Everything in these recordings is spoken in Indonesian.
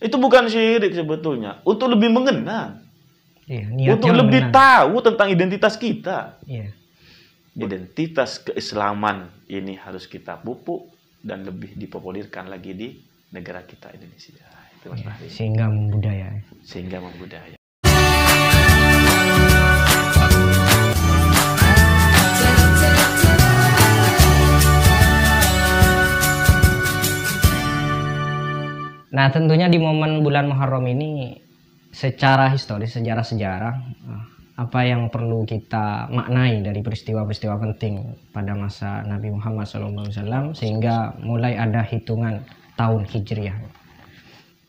Itu bukan syirik sebetulnya. Untuk lebih mengenal. Iya, niatnya Untuk lebih mengenal. tahu tentang identitas kita. Iya. Identitas keislaman ini harus kita pupuk dan lebih dipopulerkan lagi di negara kita Indonesia. Itu Mas Fahri. Sehingga membudaya. Sehingga membudaya. Nah, tentunya di momen bulan Muharram ini secara historis, sejarah-sejarah, apa yang perlu kita maknai dari peristiwa-peristiwa penting pada masa Nabi Muhammad SAW sehingga mulai ada hitungan tahun Hijriah.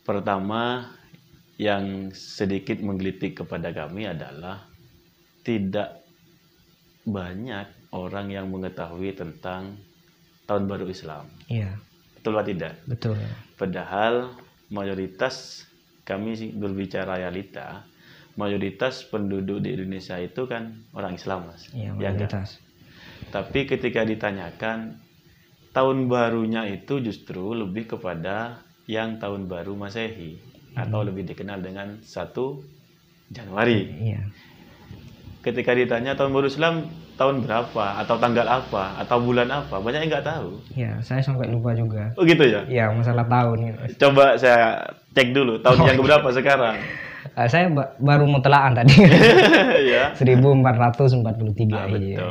Pertama, yang sedikit menggelitik kepada kami adalah tidak banyak orang yang mengetahui tentang tahun baru Islam. Iya. Betul atau tidak? Betul. Padahal mayoritas, kami berbicara realita, mayoritas penduduk di Indonesia itu kan orang Islam, Mas. Iya, Ya enggak? mayoritas. Tapi ketika ditanyakan, tahun barunya itu justru lebih kepada yang tahun baru Masehi atau lebih dikenal dengan 1 Januari. Iya. Ketika ditanya tahun baru Islam tahun berapa atau tanggal apa atau bulan apa, banyak yang nggak tahu. Iya, saya sampai lupa juga. Oh gitu ya? Iya, masalah tahun. Coba saya cek dulu tahun yang berapa sekarang. Saya baru mau telaan tadi. Ya. 1443. Betul.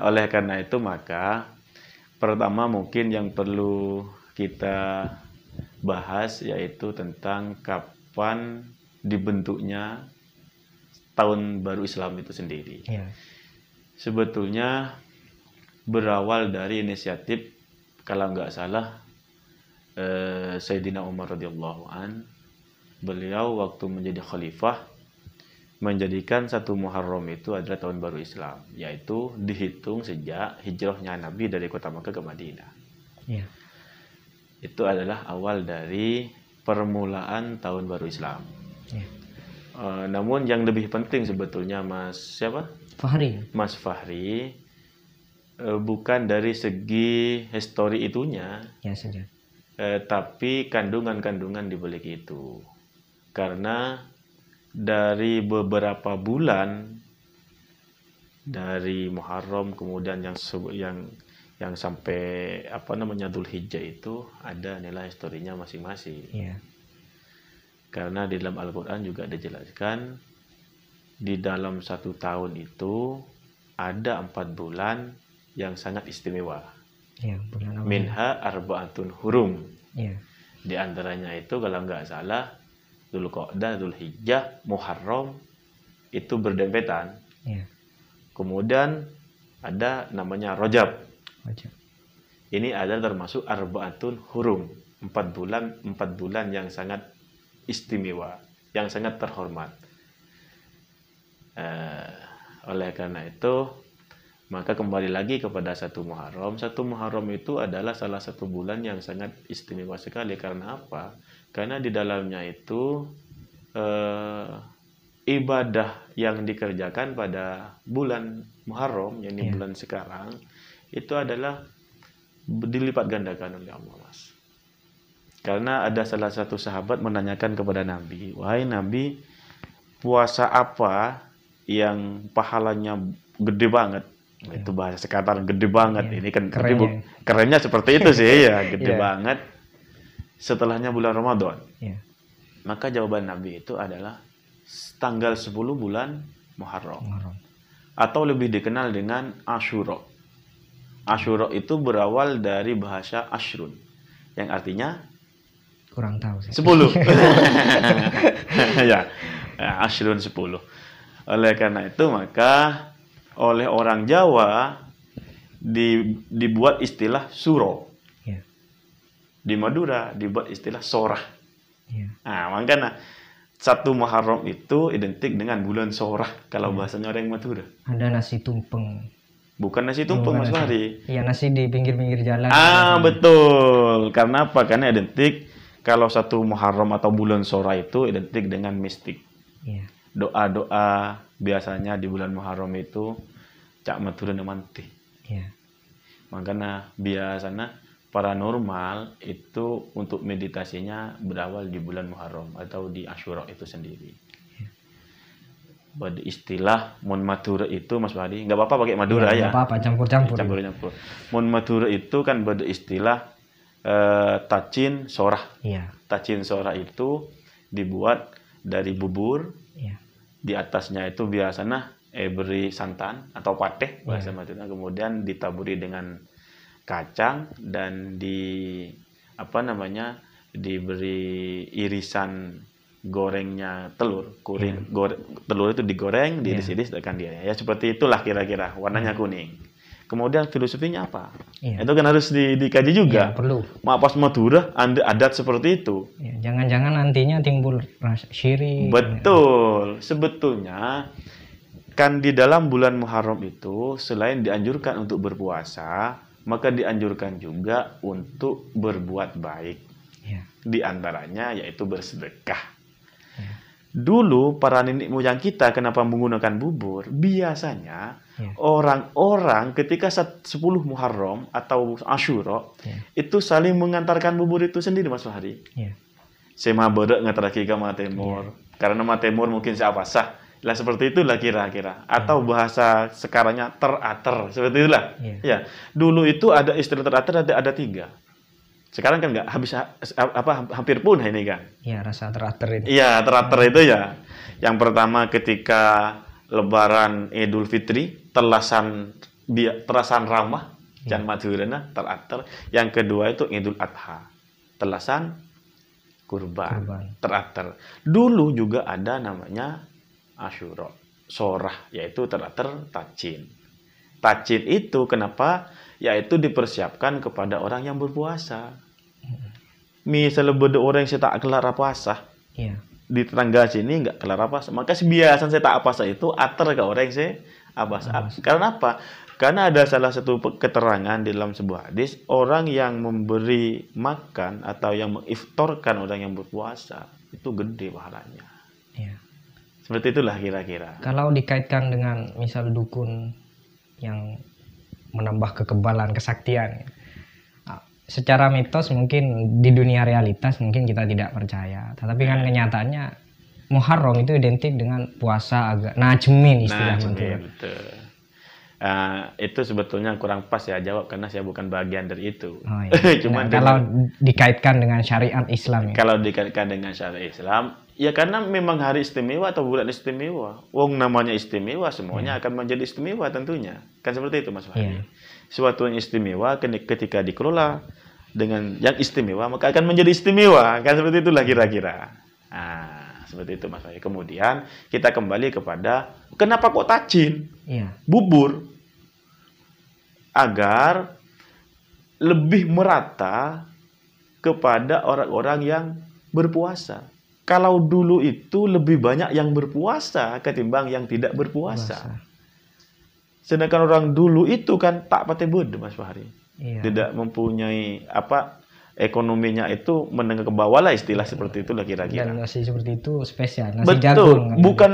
Oleh karena itu maka pertama mungkin yang perlu kita bahas yaitu tentang kapan dibentuknya tahun baru Islam itu sendiri. Iya. Sebetulnya berawal dari inisiatif kalau nggak salah Sayyidina Umar radhiyallahu an, beliau waktu menjadi khalifah menjadikan 1 Muharram itu adalah tahun baru Islam, yaitu dihitung sejak hijrahnya Nabi dari kota Makkah ke Madinah. Iya. Itu adalah awal dari permulaan tahun baru Islam. Iya. Namun yang lebih penting sebetulnya Mas Fahri, bukan dari segi histori itunya, ya saja. Tapi kandungan-kandungan di balik itu. Karena dari beberapa bulan dari Muharram kemudian yang sampai Dzulhijjah itu ada nilai historinya masing-masing. Iya. Karena di dalam Al-Quran juga dijelaskan di dalam 1 tahun itu ada 4 bulan yang sangat istimewa. Iya, bulan apa? Minha arba'atun hurum. Iya. Di antaranya itu kalau nggak salah Dzulqa'dah, Dzulhijjah, Muharram itu berdempetan. Iya. Kemudian ada namanya Rajab. Wajib. Ini adalah termasuk arba'atun hurum, 4 bulan yang sangat istimewa, yang sangat terhormat. Oleh karena itu, maka kembali lagi kepada 1 Muharram. 1 Muharram itu adalah salah satu bulan yang sangat istimewa sekali. Karena apa? Karena di dalamnya itu ibadah yang dikerjakan pada bulan Muharram, yakni bulan sekarang, itu adalah dilipat gandakan oleh Allah, Mas. Karena ada salah satu sahabat menanyakan kepada Nabi, "Wahai Nabi, puasa apa yang pahalanya gede banget?" Itu bahasa sekarang gede banget. Ini kan kerennya seperti itu sih ya, gede banget. Setelahnya bulan Ramadan. Maka jawaban Nabi itu adalah tanggal 10 bulan Muharram. Atau lebih dikenal dengan Asyura. Asyura itu berawal dari bahasa Ashrun, yang artinya kurang tahu sih. 10. Ya, Ashrun 10. Oleh karena itu maka oleh orang Jawa dibuat istilah suro. Ya. Di Madura dibuat istilah sorah. Ya. Nah, makanya 1 Muharram itu identik dengan bulan sorah kalau bahasanya orang Madura. Ada nasi tumpeng. Bukan nasi tumpeng, Mas Fahri. Iya, nasi di pinggir-pinggir jalan. Betul. Karena apa? Karena identik kalau 1 Muharram atau bulan sorah itu identik dengan mistik. Iya. Doa-doa biasanya di bulan Muharram itu cak maturun manti. Iya. Makanya biasanya paranormal itu untuk meditasinya berawal di bulan Muharram atau di Asyura itu sendiri. Pada istilah Mon Madura itu Mas Fahri, nggak apa-apa pakai Madura ya. Nggak apa-apa, campur-campur. Campur-campur. Mon Madura itu kan pada istilah tacin sorah. Iya. Tacin sorah itu dibuat dari bubur. Iya. Di atasnya itu biasanya beri santan atau pateh bahasa Madura. Kemudian ditaburi dengan kacang dan diberi irisan gorengnya telur, telur itu digoreng, diiris-iris akan dia. Ya seperti itulah kira-kira, warnanya kuning. Kemudian filosofinya apa? Itu kan harus dikaji juga. Perlu. Pas Madura adat seperti itu. Jangan-jangan nantinya timbul rasa syirik. Betul. Sebetulnya kan di dalam bulan Muharram itu selain dianjurkan untuk berpuasa, maka dianjurkan juga untuk berbuat baik. Di antaranya yaitu bersedekah. Dulu para nenek moyang kita kenapa menggunakan bubur? Biasanya orang-orang ketika 10 Muharram atau Asyura itu saling mengantarkan bubur itu sendiri, Mas Fahri. Sema bedek ngeteraki ke Matemur. Karena Matemur mungkin siapa sah. Lah seperti itulah kira-kira. Atau bahasa sekarangnya terater. Seperti itulah. Ya. Dulu itu ada istilah terater ada 3. Sekarang kan nggak hampir punah ini kan. Iya, rasa terater itu. Iya, terater itu ya. Yang pertama ketika Lebaran Idul Fitri, terasan ramah, Jan Madurana terater. Yang kedua itu Idul Adha, telasan kurban. Terater. Dulu juga ada namanya Asyura, sorah, yaitu terater tacin. Tacin itu kenapa? Yaitu dipersiapkan kepada orang yang berpuasa. Misalnya ada orang yang tak kelar puasa, di tetangga sini nggak kelar puasa, maka biasanya saya tak puasa itu ater ke orang yang puasa. Karena apa? Karena ada salah satu keterangan di dalam sebuah hadis, orang yang memberi makan atau yang mengiftorkan orang yang berpuasa itu gede pahalanya. Seperti itulah kira-kira. Kalau dikaitkan dengan misal dukun yang menambah kekebalan, kesaktian, secara mitos mungkin di dunia realitas mungkin kita tidak percaya, tetapi kan kenyataannya Muharram itu identik dengan puasa agak najmin istilahnya. Itu sebetulnya kurang pas ya jawab karena saya bukan bagian dari itu. Cuman kalau dikaitkan dengan syariat Islam. Kalau dikaitkan dengan syariat Islam, ya karena memang hari istimewa atau bulan istimewa. Wong namanya istimewa, semuanya akan menjadi istimewa tentunya. Kan seperti itu Mas Fahri. Suatu yang istimewa ketika dikelola dengan yang istimewa maka akan menjadi istimewa. Kan seperti itulah kira-kira. Seperti itu Mas Fahri. Kemudian kita kembali kepada kenapa kok tacin? Bubur. Agar lebih merata kepada orang-orang yang berpuasa. Kalau dulu itu lebih banyak yang berpuasa ketimbang yang tidak berpuasa. Sedangkan orang dulu itu kan tak pakai bud, Mas Fahri. Tidak mempunyai ekonominya itu menengah ke bawah lah istilah seperti itu lah kira-kira. Dan nasi seperti itu spesial, nasi jagung. Bukan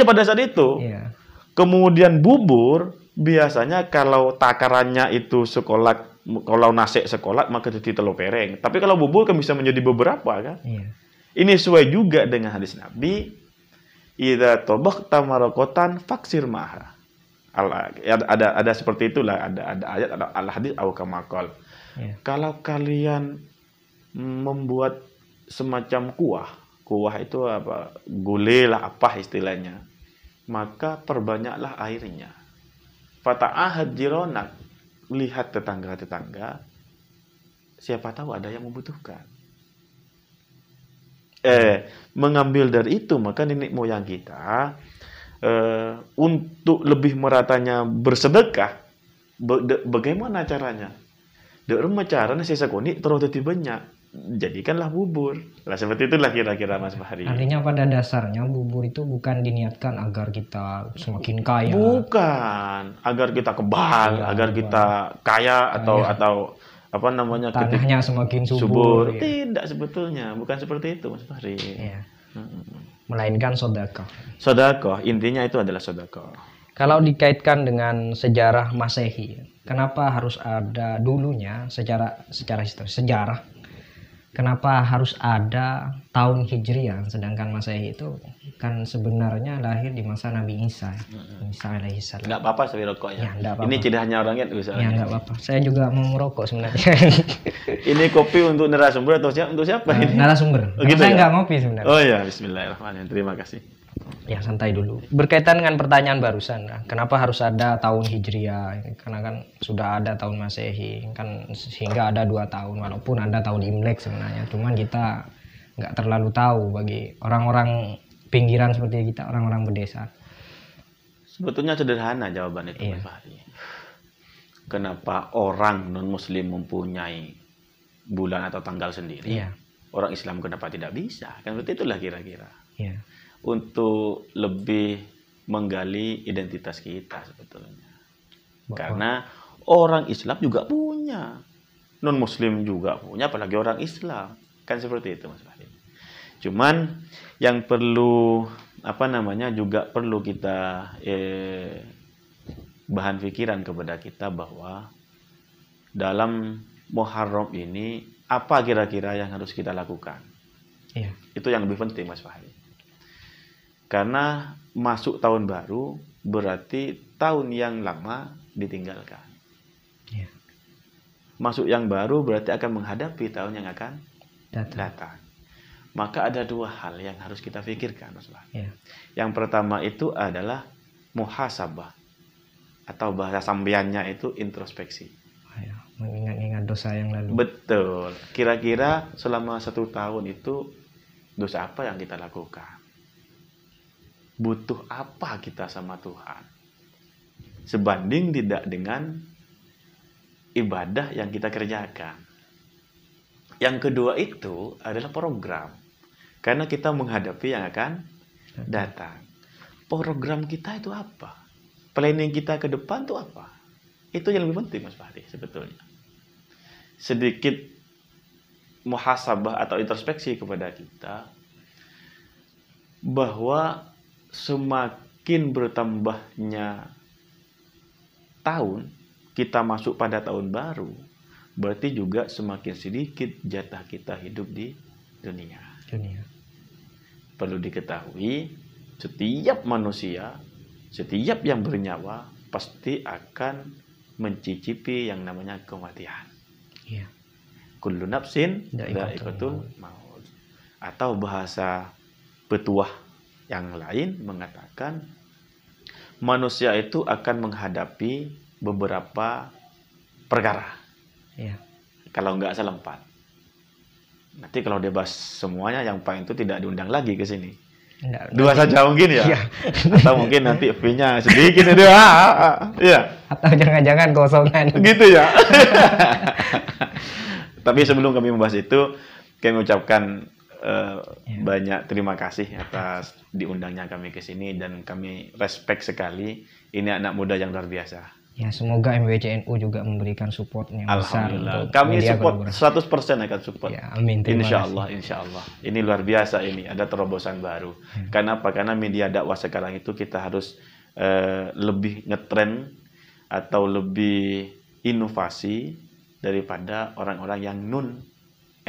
pada saat itu. Kemudian bubur biasanya kalau takarannya itu sekolah, kalau nasi sekolah maka jadi telur pereng. Tapi kalau bubur kan bisa menjadi beberapa kan. Ini sesuai juga dengan hadis Nabi, idza tabakhta marakotan faksir maha. Ada seperti itulah, ada ayat, ada al-hadis au kamakol. Kalau kalian membuat semacam kuah itu apa? Gulai lah apa istilahnya. Maka perbanyaklah airnya. Fata'ahad jironak, lihat tetangga-tetangga, siapa tahu ada yang membutuhkan. Mengambil dari itu maka nenek moyang kita untuk lebih meratanya bersedekah, bagaimana caranya? Caranya saya sakoni terus banyak, jadikanlah bubur. Lah seperti itulah kira-kira Mas Fahri. Artinya pada dasarnya bubur itu bukan diniatkan agar kita semakin kaya. Bukan, agar kita kebal, agar kita kaya atau apa namanya, tanahnya semakin subur. Tidak, sebetulnya bukan seperti itu Mas Fahri. Melainkan sedekah. Sedekah, intinya itu adalah sedekah. Kalau dikaitkan dengan sejarah Masehi, kenapa harus ada dulunya secara histori, sejarah. Kenapa harus ada tahun Hijriah, sedangkan Masehi itu kan sebenarnya lahir di masa Nabi Isa, Isa alaihissalam. Nggak apa-apa sambil rokok ya. Ya, nggak apa-apa. Ini tidak hanya orangnya bisa. Ya nggak apa-apa. Saya juga mau merokok sebenarnya. Ini kopi untuk narasumber atau untuk siapa ini? Narasumber. Oh, Karena gitu saya ya? nggak ngopi sebenarnya. Oh ya, Bismillahirrahmanirrahim. Terima kasih. Ya santai dulu. Berkaitan dengan pertanyaan barusan, nah, kenapa harus ada tahun Hijriah? Karena kan sudah ada tahun Masehi, kan sehingga ada 2 tahun, walaupun ada tahun Imlek sebenarnya. Cuman kita nggak terlalu tahu bagi orang-orang pinggiran seperti kita, orang-orang pedesaan. Sebetulnya sederhana jawaban itu, Iya. Mas Fahri. Kenapa orang non-Muslim mempunyai bulan atau tanggal sendiri? Iya. Orang Islam kenapa tidak bisa? Kan seperti itulah kira-kira. Iya. Untuk lebih menggali identitas kita sebetulnya. Karena orang Islam juga punya, non-Muslim juga punya, apalagi orang Islam. Kan seperti itu, Mas Fahri. Cuman yang perlu juga perlu kita bahan pikiran kepada kita bahwa dalam Muharram ini apa kira-kira yang harus kita lakukan. Iya. Itu yang lebih penting, Mas Fahri. Karena masuk tahun baru berarti tahun yang lama ditinggalkan. Iya. Masuk yang baru berarti akan menghadapi tahun yang akan datang. Maka ada 2 hal yang harus kita pikirkan, Mas Fahri. Iya. Yang pertama itu adalah muhasabah, atau bahasa sambiannya itu introspeksi. Ya, mengingat-ingat dosa yang lalu. Betul. Kira-kira selama 1 tahun itu dosa apa yang kita lakukan? Butuh apa kita sama Tuhan? Sebanding tidak dengan ibadah yang kita kerjakan. Yang kedua itu adalah program. Karena kita menghadapi yang akan datang. Program kita itu apa? Planning kita ke depan itu apa? Itu yang lebih penting, Mas Fahri, sebetulnya. Sedikit muhasabah atau introspeksi kepada kita bahwa semakin bertambahnya tahun, kita masuk pada tahun baru, berarti juga semakin sedikit jatah kita hidup di dunia. Perlu diketahui, setiap manusia, setiap yang bernyawa pasti akan mencicipi yang namanya kematian. Iya. Kullu nafsin Dha'iqatul maut. Atau bahasa petuah yang lain mengatakan manusia itu akan menghadapi beberapa perkara. Iya. Kalau nggak salah 4. Nanti kalau dia bahas semuanya, yang paling itu tidak diundang lagi ke sini. Enggak, 2 saja mungkin ya. Iya. Atau mungkin nanti fee-nya sedikit itu. Iya. Atau jangan-jangan kosongan. Gitu ya. Tapi sebelum kami membahas itu, kami mengucapkan banyak terima kasih atas diundangnya kami ke sini, dan kami respect sekali. Ini anak muda yang luar biasa. Ya, semoga MWCNU juga memberikan support yang besar. Alhamdulillah. Untuk Kami media support kolaborasi. 100% akan support. Ya, amin. Terima Insya kasih. Allah, insya Allah. Ini luar biasa ini. Ada terobosan baru. Kenapa? Karena media dakwah sekarang itu kita harus lebih ngetrend atau lebih inovasi daripada orang-orang yang non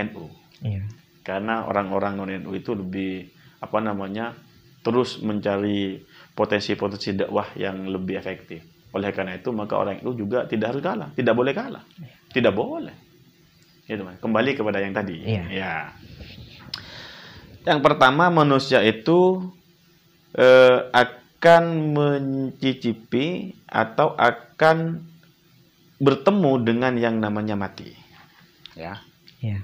NU. Iya. Karena orang-orang non NU itu lebih terus mencari potensi-potensi dakwah yang lebih efektif. Oleh karena itu maka orang itu juga tidak harus kalah, tidak boleh kalah, tidak boleh. Itu Mas. Kembali kepada yang tadi. Iya. Ya. Yang pertama, manusia itu akan mencicipi atau akan bertemu dengan yang namanya mati. Ya. Iya.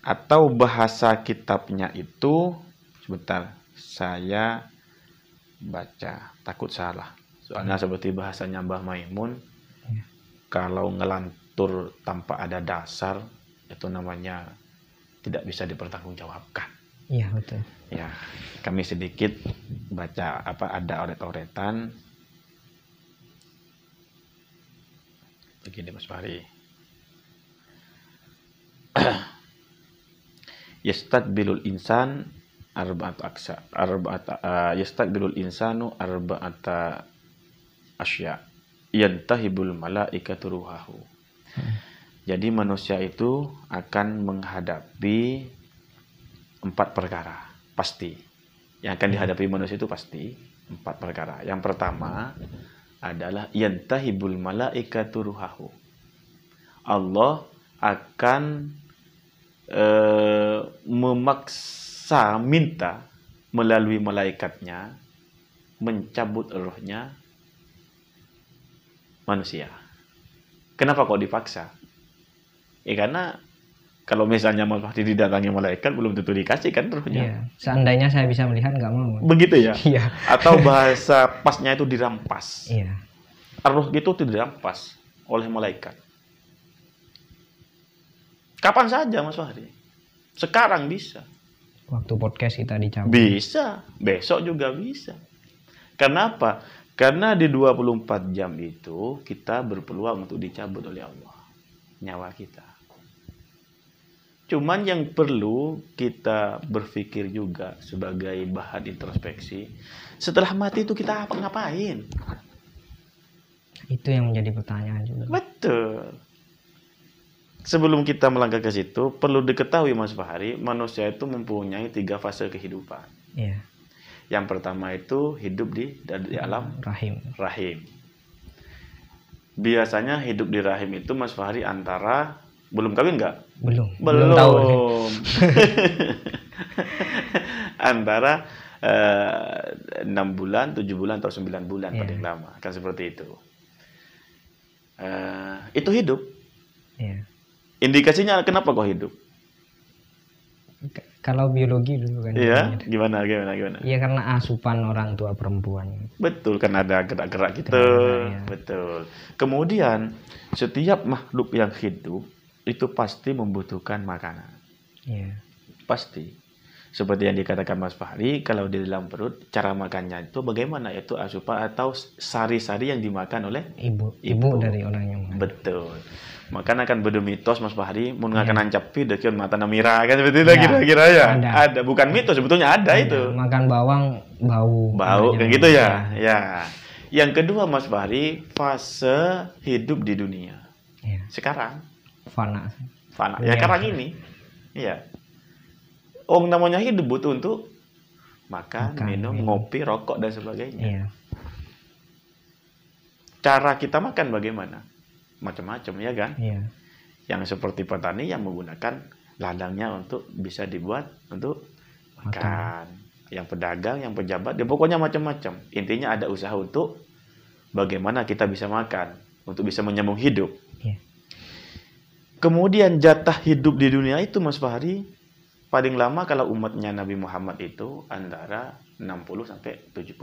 Atau bahasa kitabnya itu, sebentar, saya baca, takut salah. Soalnya seperti bahasanya Mbah Maimun, kalau ngelantur tanpa ada dasar, itu namanya tidak bisa dipertanggungjawabkan. Iya, betul. Ya, kami sedikit baca ada oret-oretan. Begini Mas Fahri. Yastaqbilul insan yastaqbilul insanu arba'ata asya. yantahibul malaikatu ruhahu. Jadi manusia itu akan menghadapi 4 perkara pasti. Yang akan dihadapi manusia itu pasti 4 perkara. Yang pertama adalah yantahibul malaikatu ruhahu. Allah akan memaksa minta melalui malaikatnya mencabut rohnya manusia. Kenapa kok dipaksa? Karena kalau misalnya Mas Fahri didatangi malaikat belum tentu dikasih kan rohnya. Iya. Seandainya saya bisa melihat nggak mau. Begitu ya? Iya. Atau bahasa pasnya itu dirampas. Iya. Roh itu dirampas oleh malaikat. Kapan saja Mas Fahri. Sekarang bisa. Waktu podcast kita dicabut. Bisa. Besok juga bisa. Kenapa? Karena di 24 jam itu kita berpeluang untuk dicabut oleh Allah nyawa kita. Cuman yang perlu kita berpikir juga sebagai bahan introspeksi, setelah mati itu kita ngapain? Itu yang menjadi pertanyaan juga. Betul. Sebelum kita melangkah ke situ, perlu diketahui Mas Fahri, manusia itu mempunyai 3 fase kehidupan. Iya. Yang pertama itu hidup di alam rahim. Biasanya hidup di rahim itu Mas Fahri antara belum kawin nggak? Belum tahu. Antara 6 bulan, 7 bulan atau 9 bulan paling lama, kan seperti itu. Itu hidup. Iya. Indikasinya kenapa kok hidup? Kalau biologi dulu kan. Iya, gimana? Iya, karena asupan orang tua perempuan. Betul, kan ada gerak-gerak gitu. Ya. Betul. Kemudian setiap makhluk yang hidup itu pasti membutuhkan makanan. Iya. Pasti. Seperti yang dikatakan Mas Fahri, kalau di dalam perut cara makannya itu bagaimana? Itu asupan atau sari-sari yang dimakan oleh ibu dari orang yang makan. Betul. Makan akan beda mitos Mas Fahri, mun ngakan ancapi dekion mata namira kan seperti itu kira-kira ya. Ada, bukan mitos sebetulnya ada itu. Makan bawang bau kayak gitu ya. Ya. Yang kedua Mas Fahri, fase hidup di dunia. Iya. Sekarang fana. Ya sekarang ini. Iya. Namanya hidup butuh untuk makan, minum, ngopi, rokok dan sebagainya. Iya. Cara kita makan bagaimana? Macam-macam ya kan? Iya. Yang seperti petani yang menggunakan ladangnya untuk bisa dibuat untuk makan. Yang pedagang, yang pejabat, ya pokoknya macam-macam. Intinya ada usaha untuk bagaimana kita bisa makan, untuk bisa menyambung hidup. Iya. Kemudian jatah hidup di dunia itu Mas Fahri, paling lama kalau umatnya Nabi Muhammad itu antara 60 sampai 70.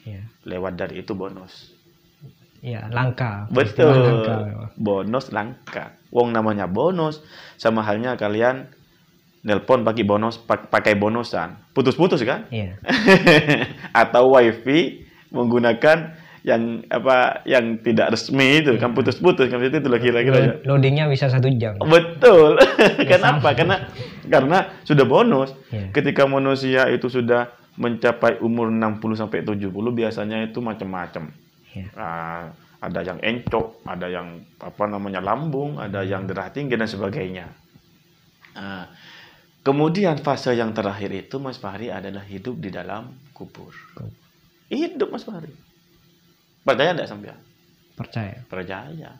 Iya. Lewat dari itu bonus. Iya, langka. Betul. Langka. Bonus langka. Wong namanya bonus, sama halnya kalian nelpon pakai bonusan. Putus-putus kan? Iya. Atau wifi menggunakan yang tidak resmi itu kan putus-putus kan itu loh kira-kira ya. Loadingnya bisa 1 jam. Betul. Kenapa? Karena sudah bonus. Iya. Ketika manusia itu sudah mencapai umur 60 sampai 70 biasanya itu macam-macam. Iya. Ada yang encok, ada yang lambung, ada yang darah tinggi dan sebagainya. Kemudian fase yang terakhir itu Mas Fahri adalah hidup di dalam kubur. Hidup Mas Fahri. Percaya enggak sampean? Percaya.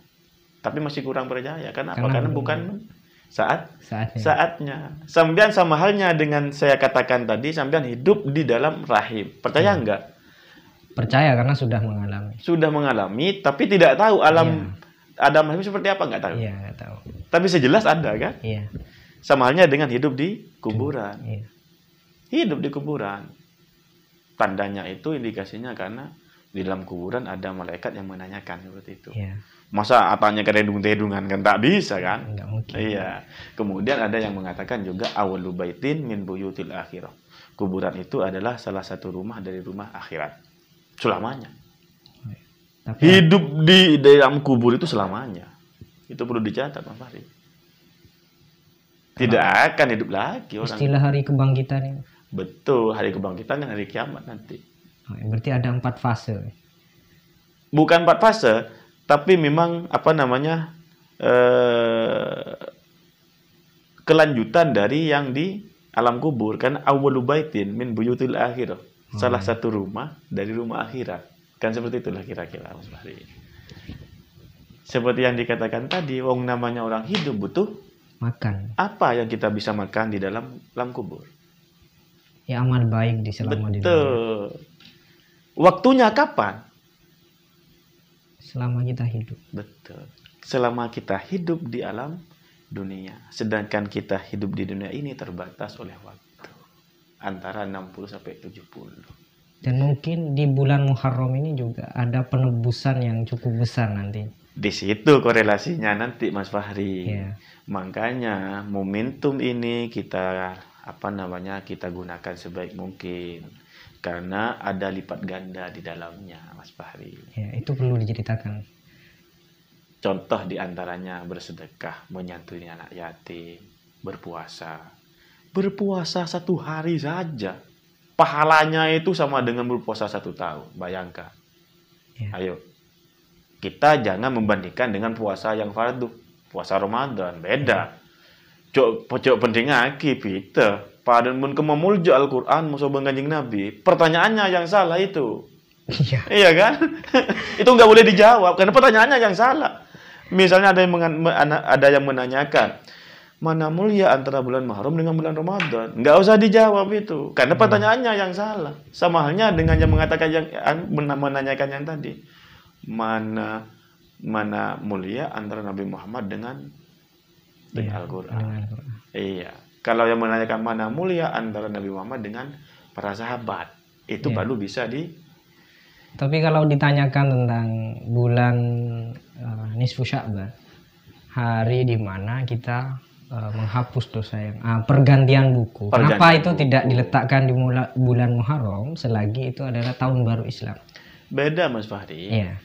Tapi masih kurang percaya. Kenapa? Karena bukan saatnya. Sampean sama halnya dengan saya katakan tadi, sampean hidup di dalam rahim. Percaya enggak? Percaya karena sudah mengalami, tapi tidak tahu alam Adam rahim seperti apa, enggak tahu. Iya, enggak tahu. Tapi sejelas ada kan? Iya. Sama halnya dengan hidup di kuburan. Iya. Hidup di kuburan. Tandanya itu indikasinya karena di dalam kuburan ada malaikat yang menanyakan seperti itu. Iya. Masa atanya kededung-dedungan kan tak bisa kan? Enggak mungkin. Iya. Kemudian ada yang mengatakan juga awalu baitin min buyutil akhirah. Kuburan itu adalah salah satu rumah dari rumah akhirat. Selamanya. Tapi hidup di dalam kubur itu selamanya. Itu perlu dicatat Mas Fahri. Tidak akan hidup lagi orang. Istilah hari kebangkitan ini. Betul, hari kebangkitan dan hari kiamat nanti. Berarti ada 4 fase. Bukan 4 fase. Tapi memang apa namanya kelanjutan dari yang di alam kubur, kan awwalu baitin min buyutil akhirah. Salah satu rumah dari rumah akhirat. Kan seperti itulah kira-kira Mas Fahri. Seperti yang dikatakan tadi, wong namanya orang hidup butuh makan. Apa yang kita bisa makan di dalam alam kubur? Ya amal baik di selama di dunia. Betul. Waktunya kapan? Selama kita hidup. Betul. Selama kita hidup di alam dunia. Sedangkan kita hidup di dunia ini terbatas oleh waktu. Antara 60 sampai 70. Dan mungkin di bulan Muharram ini juga ada penebusan yang cukup besar nanti. Di situ korelasinya nanti Mas Fahri. Iya. Makanya momentum ini kita kita gunakan sebaik mungkin. Karena ada lipat ganda di dalamnya Mas Fahri. Ya, itu perlu diceritakan. Contoh diantaranya bersedekah, menyantuni anak yatim, berpuasa. Berpuasa 1 hari saja. Pahalanya itu sama dengan berpuasa 1 tahun. Bayangkan. Ya. Ayo. Kita jangan membandingkan dengan puasa yang fardu. Puasa Ramadan. Beda. Cok penting lagi, Peter. Padahal mun kemamulja Al-Quran, musuh Kanjeng Nabi. Pertanyaannya yang salah itu. Iya. Iya kan? Itu nggak boleh dijawab. Karena pertanyaannya yang salah. Misalnya ada yang menanyakan, mana mulia antara bulan Muharram dengan bulan Ramadan? Nggak usah dijawab itu, karena pertanyaannya yang salah. Sama halnya dengan yang mengatakan yang menanyakan yang tadi, mana mulia antara Nabi Muhammad dengan Al-Quran. Iya. Kalau yang menanyakan mana mulia antara Nabi Muhammad dengan para sahabat, itu baru bisa Tapi kalau ditanyakan tentang bulan Nisfu Sya'ban, hari di mana kita menghapus dosa yang pergantian buku. Kenapa itu tidak diletakkan di bulan Muharram selagi itu adalah tahun baru Islam? Beda Mas Fahri. Iya.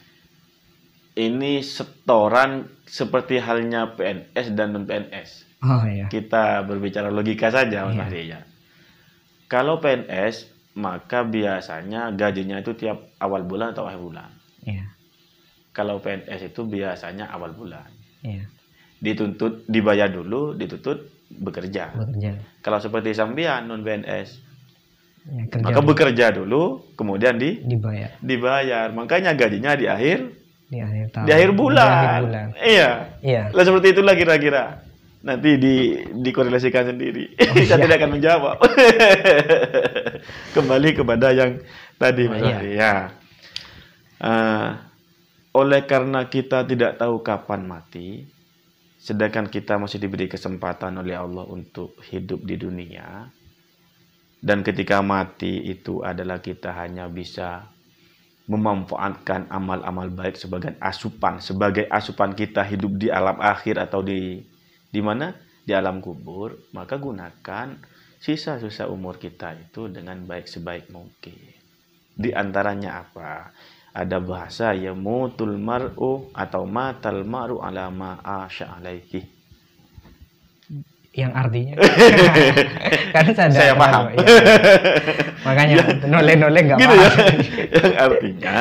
Ini setoran seperti halnya PNS dan non PNS. Oh iya. Kita berbicara logika saja Mas Fahri ya. Kalau PNS maka biasanya gajinya itu tiap awal bulan atau akhir bulan. Iya. Kalau PNS itu biasanya awal bulan. Iya. Dituntut dibayar dulu, dituntut bekerja. Kalau seperti sampean non PNS, ya, maka bekerja dulu, kemudian dibayar. Makanya gajinya di akhir tahun. Di akhir bulan. Iya. Iya. Lah seperti itulah kira-kira. Nanti dikorelasikan sendiri. Saya tidak akan menjawab. Kembali kepada yang tadi Mas Fahri. Ya. Oleh karena kita tidak tahu kapan mati, sedangkan kita masih diberi kesempatan oleh Allah untuk hidup di dunia, dan ketika mati itu adalah kita hanya bisa memanfaatkan amal-amal baik sebagai asupan kita hidup di alam akhir atau di mana? Di alam kubur. Maka gunakan sisa-sisa umur kita itu dengan baik sebaik mungkin. Di antaranya apa? Ada bahasa yamutul mar'u atau matal mar'u ala ma asya alaihi. Yang artinya kan saya paham. Ya. Makanya noleh-noleh enggak gitu paham. Ya. Yang artinya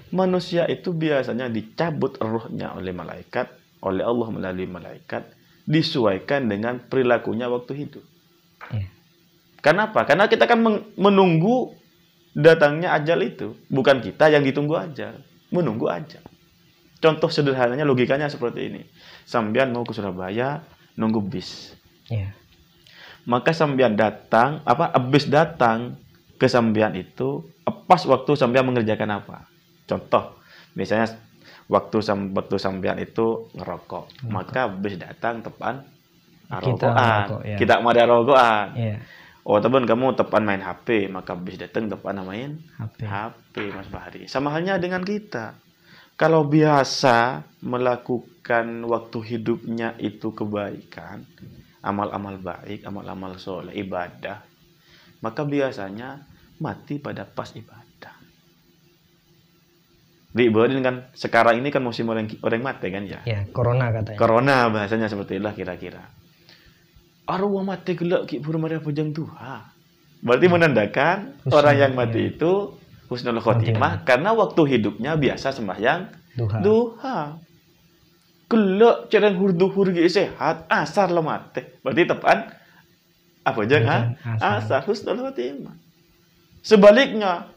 manusia itu biasanya dicabut ruhnya oleh malaikat, oleh Allah melalui malaikat, disesuaikan dengan perilakunya waktu hidup. Ya. Kenapa? Karena kita kan menunggu datangnya ajal itu. Bukan kita yang ditunggu ajal, menunggu ajal. Contoh sederhananya, logikanya seperti ini. Sambian mau ke Surabaya, nunggu bis. Ya. Maka sambian habis datang ke sambian itu, pas waktu sambian mengerjakan apa? Contoh, misalnya waktu sambian itu ngerokok. Maka habis datang tepan rokokan. Kita mau ada rokokan. Ya. Oh teman kamu tepan main HP, maka habis datang tepan main HP Mas Fahri. Sama halnya dengan kita. Kalau biasa melakukan waktu hidupnya itu kebaikan, amal-amal baik, amal-amal soleh, ibadah, maka biasanya mati pada pas ibadah. Diibarin kan sekarang ini kan musim orang mati kan ya? Ya, corona katanya. Corona bahasanya seperti itulah kira-kira. Arwah mati gelak ki burmara pujang Tuhan. Berarti menandakan orang yang mati itu husnul khotimah karena waktu hidupnya biasa sembahyang Duha. Kelak cereng duhur ge sehat, asar lo mate. Berarti tepan apa aja kan? Asar husnul khotimah. Sebaliknya,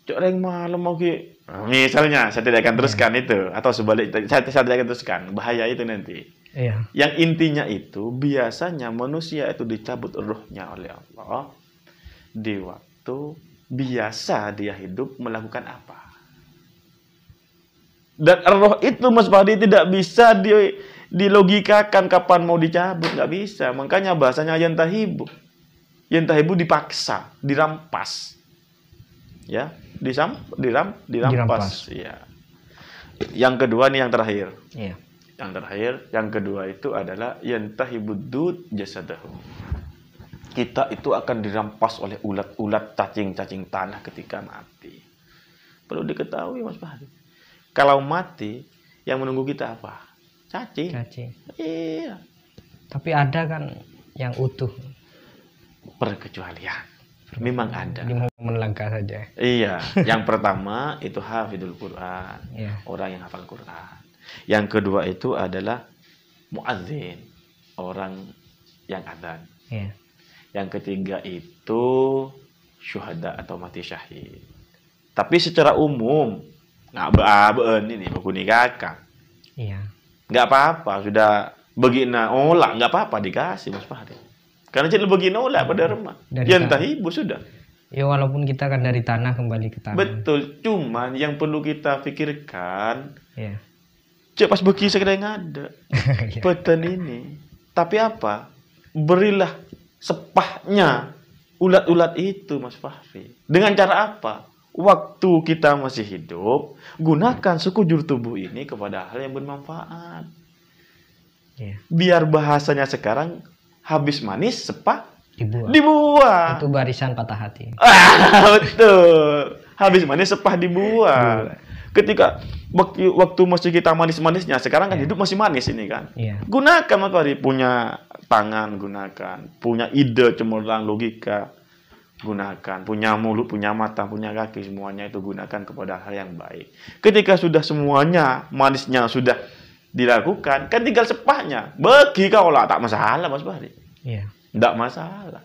cereng malam mau ge. Misalnya saya tidak akan teruskan itu atau sebaliknya saya tidak akan teruskan. Bahaya itu nanti. Iya. Yang intinya itu biasanya manusia itu dicabut ruhnya oleh Allah di waktu biasa dia hidup melakukan apa. Dan roh itu Mas Fahdi tidak bisa dilogikakan kapan mau dicabut, nggak bisa. Makanya bahasanya yantahibu. Yantahibu dipaksa, dirampas. Ya, dirampas. Ya. Yang kedua nih yang terakhir. Iya. Yang kedua itu adalah yantahibud jasadahu. Kita itu akan dirampas oleh ulat-ulat cacing-cacing tanah ketika mati. Perlu diketahui Mas Fahdi. Kalau mati, yang menunggu kita apa? Cacing. Iya. Tapi ada kan yang utuh. Perkecualian. Memang ada. Di momen langka saja. Iya. Yang pertama itu hafidul Quran. Iya. Orang yang hafal Quran. Yang kedua itu adalah muadzin. Orang yang adzan. Iya. Yang ketiga itu syuhada atau mati syahid. Tapi secara umum nggak ini buku nikah. Iya. Nggak apa-apa, sudah begina olah nggak apa-apa dikasih Mas Fahri. Karena jadi begina olah pada rumah. Yantahibu sudah. Ya walaupun kita kan dari tanah kembali ke tanah. Betul, cuman yang perlu kita pikirkan. Iya. Cek pas beki sekedar ada. Peten ini. Tapi apa? Berilah sepahnya ulat-ulat itu Mas Fahri. Dengan cara apa? Waktu kita masih hidup, gunakan sekujur tubuh ini kepada hal yang bermanfaat. Yeah. Biar bahasanya sekarang, habis manis, sepah, dibuang. Itu barisan patah hati. Betul. Habis manis, sepah dibuang. Ketika waktu masih kita manis-manisnya, sekarang kan hidup masih manis ini kan. Yeah. Gunakan Mas Fahri, punya tangan gunakan, punya ide cemerlang logika gunakan, punya mulut, punya mata, punya kaki, semuanya itu gunakan kepada hal yang baik. Ketika sudah semuanya manisnya sudah dilakukan, kan tinggal sepahnya. Bagi kau lah, tak masalah Mas Fahri. Iya. Tidak masalah.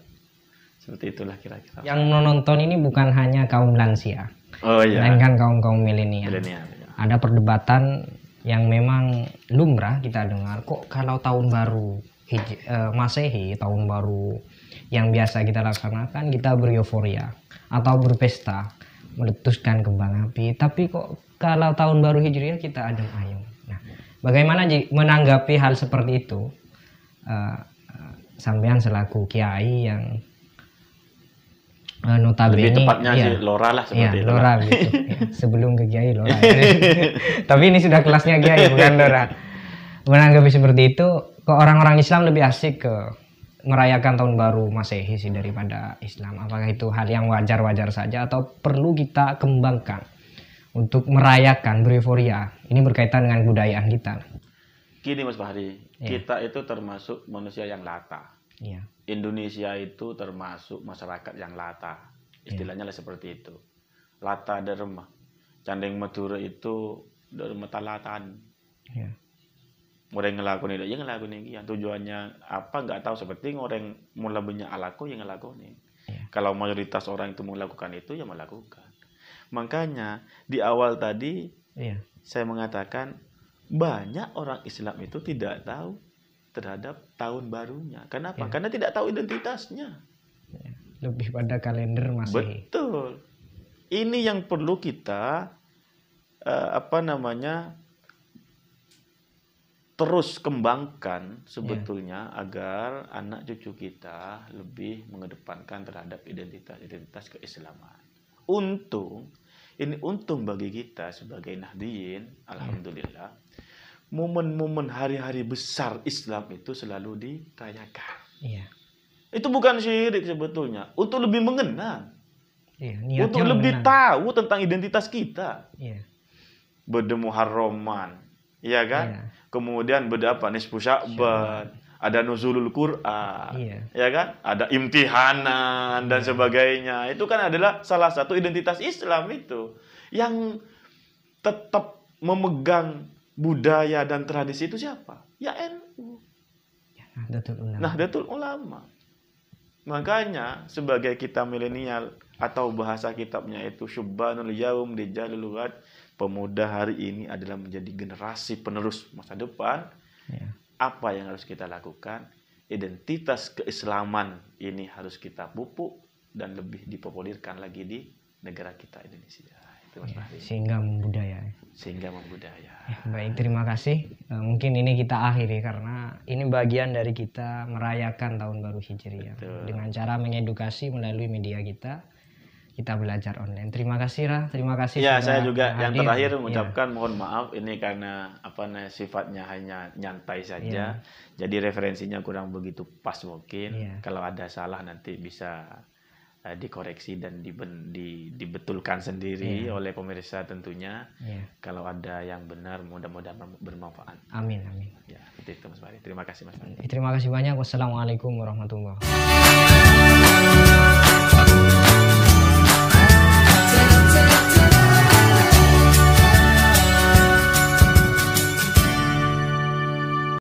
Seperti itulah kira-kira. Yang menonton ini bukan hanya kaum lansia, melainkan kaum milenial. Ada perdebatan yang memang lumrah kita dengar. Kok kalau tahun baru Masehi, tahun baru yang biasa kita laksanakan, kita bereuforia atau berpesta, meletuskan kembang api. Tapi kok kalau tahun baru Hijriah kita adem ayem. Nah, bagaimana menanggapi hal seperti itu? Sampean selaku kiai yang notabene, lebih tepatnya ya, si Lora lah seperti itu. Lora gitu. Ya, sebelum ke kiai Lora. Tapi ini sudah kelasnya kiai bukan Lora. Menanggapi seperti itu, kok orang-orang Islam lebih asik ke merayakan tahun baru Masehi sih daripada Islam? Apakah itu hal yang wajar-wajar saja atau perlu kita kembangkan untuk merayakan bereuforia? Ini berkaitan dengan budayaan kita. Gini Mas Fahri, kita itu termasuk manusia yang latah. Iya. Indonesia itu termasuk masyarakat yang latah. Istilahnya lah seperti itu. Latah derma. Candeng Madura itu derma talatan. Iya. Orang ngelakuin itu, ya ngelakuin yang tujuannya apa nggak tahu, seperti orang mulai banyak alaku yang ngelakuin. Kalau mayoritas orang itu melakukan itu ya melakukan. Makanya di awal tadi saya mengatakan banyak orang Islam itu tidak tahu terhadap tahun barunya. Kenapa? Karena tidak tahu identitasnya. Lebih pada kalender Masehi. Betul. Ini yang perlu kita terus kembangkan sebetulnya agar anak cucu kita lebih mengedepankan terhadap identitas keislaman. Untung bagi kita sebagai Nahdliyin, alhamdulillah, momen-momen hari-hari besar Islam itu selalu dirayakan. Iya. Itu bukan syirik sebetulnya, untuk lebih mengenang. Iya, untuk lebih tahu tentang identitas kita. Iya. Berdemuharroman, iya kan? Iya. Kemudian berapa nisfu Sya'ban, ada nuzulul Quran, ya kan? Ada imtihanan dan sebagainya. Itu kan adalah salah satu identitas Islam itu yang tetap memegang budaya dan tradisi itu siapa? Ya NU. Nahdlatul Ulama. Nahdlatul Ulama. Makanya sebagai kita milenial atau bahasa kitabnya itu syubbanul yaum rijalul lughat, pemuda hari ini adalah menjadi generasi penerus masa depan. Ya. Apa yang harus kita lakukan? Identitas keislaman ini harus kita pupuk dan lebih dipopulerkan lagi di negara kita Indonesia. Itu Mas Fahri. Sehingga membudaya. Sehingga membudaya. Ya, baik, terima kasih. Mungkin ini kita akhiri karena ini bagian dari kita merayakan tahun baru Hijriah dengan cara mengedukasi melalui media kita. Kita belajar online. Terima kasih Ra, terima kasih. Ya, saya juga hadir. yang terakhir mengucapkan mohon maaf ini karena sifatnya hanya nyantai saja. Jadi referensinya kurang begitu pas mungkin. Kalau ada salah nanti bisa dikoreksi dan dibetulkan sendiri oleh pemirsa tentunya. Kalau ada yang benar mudah-mudahan bermanfaat. Amin, amin. Ya, itu Mas Fahri. Terima kasih Mas Fahri. Terima kasih banyak. Wassalamualaikum warahmatullahi wabarakatuh.